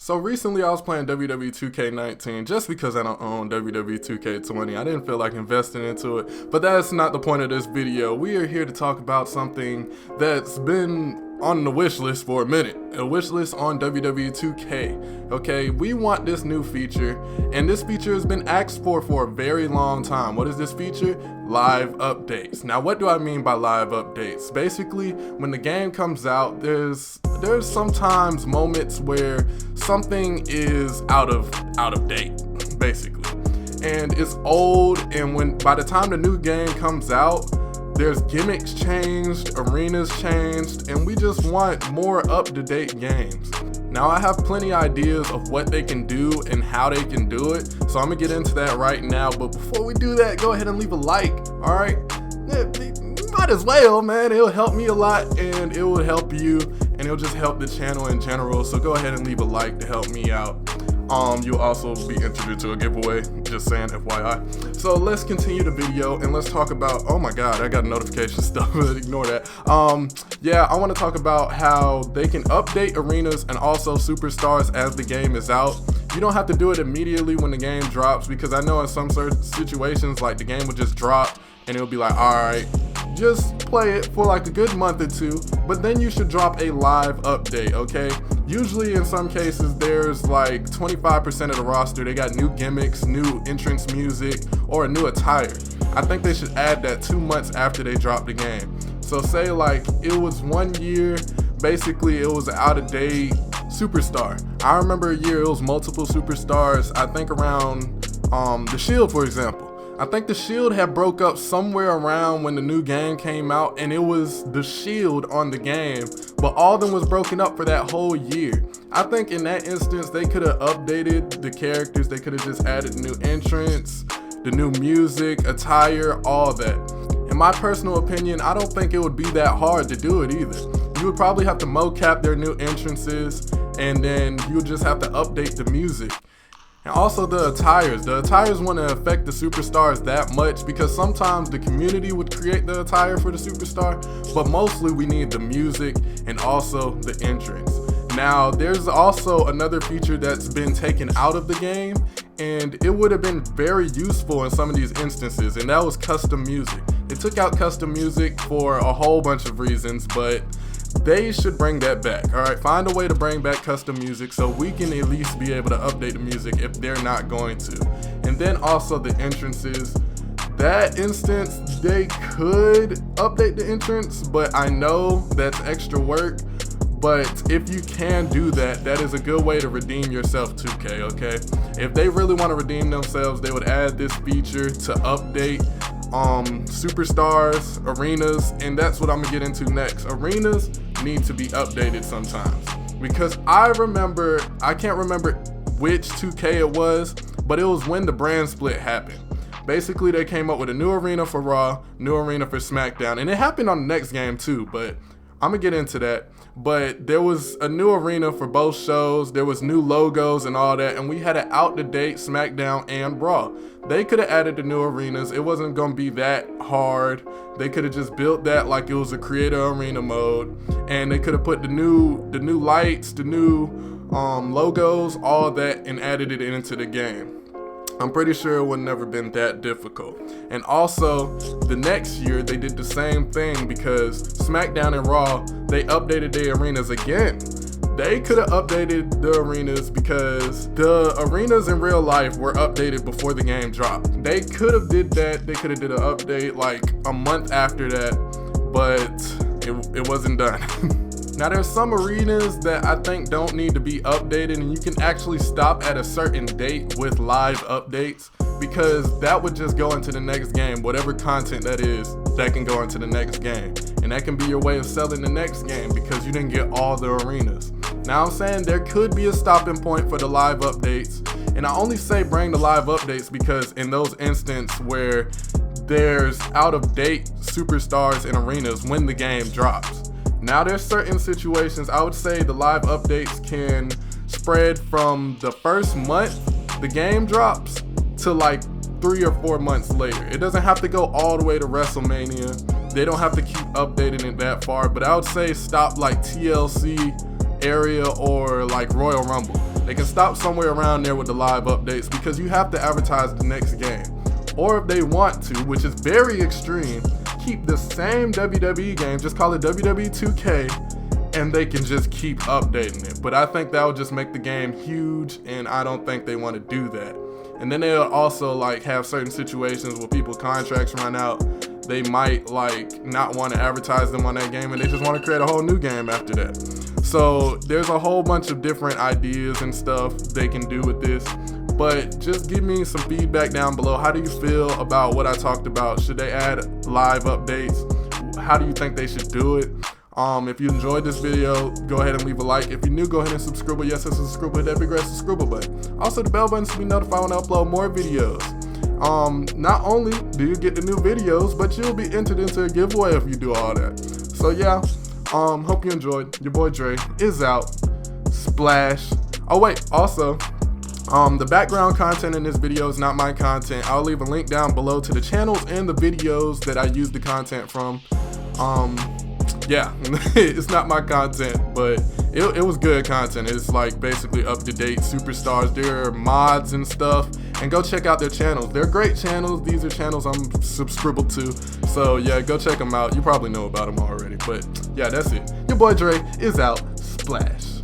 So recently I was playing Wwe 2K19 just because I don't own Wwe 2K20. I didn't feel like investing into it, but that's not the point of this video. We are here to talk about something that's been on the wish list for a minute. A wish list on Wwe 2K. Okay, we want this new feature, and this feature has been asked for a very long time. What is this feature? Live updates. Now, what do I mean by live updates? Basically, when the game comes out, there's sometimes moments where something is out of date, basically, and it's old. And by the time the new game comes out, there's gimmicks changed, arenas changed, and we just want more up-to-date games. Now, I have plenty of ideas of what they can do and how they can do it, so I'm gonna get into that right now. But before we do that, go ahead and leave a like, all right? Might as well, man. It'll help me a lot, and it will help you, and it'll just help the channel in general. So go ahead and leave a like to help me out. You'll also be entered to a giveaway, just saying, FYI. So let's continue the video and let's talk about, oh my god, I got notification stuff, but ignore that. Yeah, I want to talk about how they can update arenas and also superstars as the game is out. You don't have to do it immediately when the game drops, because I know in some certain situations, like, the game would just drop and it'll be like, alright, just play it for like a good month or two, but then you should drop a live update, okay? Usually in some cases there's like 25% of the roster, they got new gimmicks, new entrance music, or a new attire. I think they should add that 2 months after they drop the game. So say like it was 1 year, basically it was out of date superstar. I remember a year it was multiple superstars. I think around the Shield, for example. I think the Shield had broke up somewhere around when the new game came out, and it was the Shield on the game, but all of them was broken up for that whole year. I think in that instance, they could have updated the characters. They could have just added new entrants, the new music, attire, all that. In my personal opinion, I don't think it would be that hard to do it either. You would probably have to mocap their new entrances, and then you would just have to update the music. And also the attires. The attires want to affect the superstars that much, because sometimes the community would create the attire for the superstar, but mostly we need the music and also the entrance. Now, there's also another feature that's been taken out of the game, and it would have been very useful in some of these instances, and that was custom music. They took out custom music for a whole bunch of reasons, but they should bring that back. All right, find a way to bring back custom music so we can at least be able to update the music if they're not going to. And then also the entrances. That instance, they could update the entrance, but I know that's extra work. But if you can do that, that is a good way to redeem yourself, 2K, okay? If they really want to redeem themselves, they would add this feature to update superstars, arenas, and that's what I'm gonna get into next. Arenas need to be updated sometimes, because I can't remember which 2K it was, but it was when the brand split happened. Basically, they came up with a new arena for Raw, new arena for SmackDown, and it happened on the next game too, but I'm gonna get into that. But there was a new arena for both shows, there was new logos and all that, and we had an out-to-date SmackDown and Raw. They could have added the new arenas. It wasn't gonna be that hard. They could have just built that like it was a creator arena mode, and they could have put the new lights, the new logos, all that, and added it into the game. I'm pretty sure it would never been that difficult. And also, the next year they did the same thing, because SmackDown and Raw, they updated their arenas again. They could have updated the arenas, because the arenas in real life were updated before the game dropped. They could have did that. They could have did an update like a month after that, but it wasn't done. Now, there's some arenas that I think don't need to be updated, and you can actually stop at a certain date with live updates, because that would just go into the next game. Whatever content that is, that can go into the next game, and that can be your way of selling the next game, because you didn't get all the arenas. Now, I'm saying there could be a stopping point for the live updates, and I only say bring the live updates because in those instances where there's out of date superstars and arenas when the game drops. Now, there's certain situations, I would say the live updates can spread from the first month the game drops to like 3 or 4 months later. It doesn't have to go all the way to WrestleMania. They don't have to keep updating it that far, but I would say stop like TLC area or like Royal Rumble. They can stop somewhere around there with the live updates, because you have to advertise the next game. Or if they want to, which is very extreme, keep the same WWE game, just call it WWE 2K, and they can just keep updating it. But I think that would just make the game huge, and I don't think they want to do that. And then they'll also like have certain situations where people's contracts run out. They might like not want to advertise them on that game, and they just want to create a whole new game after that. So there's a whole bunch of different ideas and stuff they can do with this. But just give me some feedback down below. How do you feel about what I talked about? Should they add live updates? How do you think they should do it? If you enjoyed this video, go ahead and leave a like. If you're new, go ahead and subscribe. Yes, it's subscribe, hit that big red subscribe button. Also the bell button to be notified when I upload more videos. Not only do you get the new videos, but you'll be entered into a giveaway if you do all that. So yeah, hope you enjoyed. Your boy Dre is out. Splash. Oh wait, also, the background content in this video is not my content. I'll leave a link down below to the channels and the videos that I use the content from. Yeah, it's not my content, but it was good content. It's like basically up-to-date superstars. There are mods and stuff, and go check out their channels. They're great channels. These are channels I'm subscribed to, so yeah, go check them out. You probably know about them already, but yeah, that's it. Your boy Dre is out. Splash.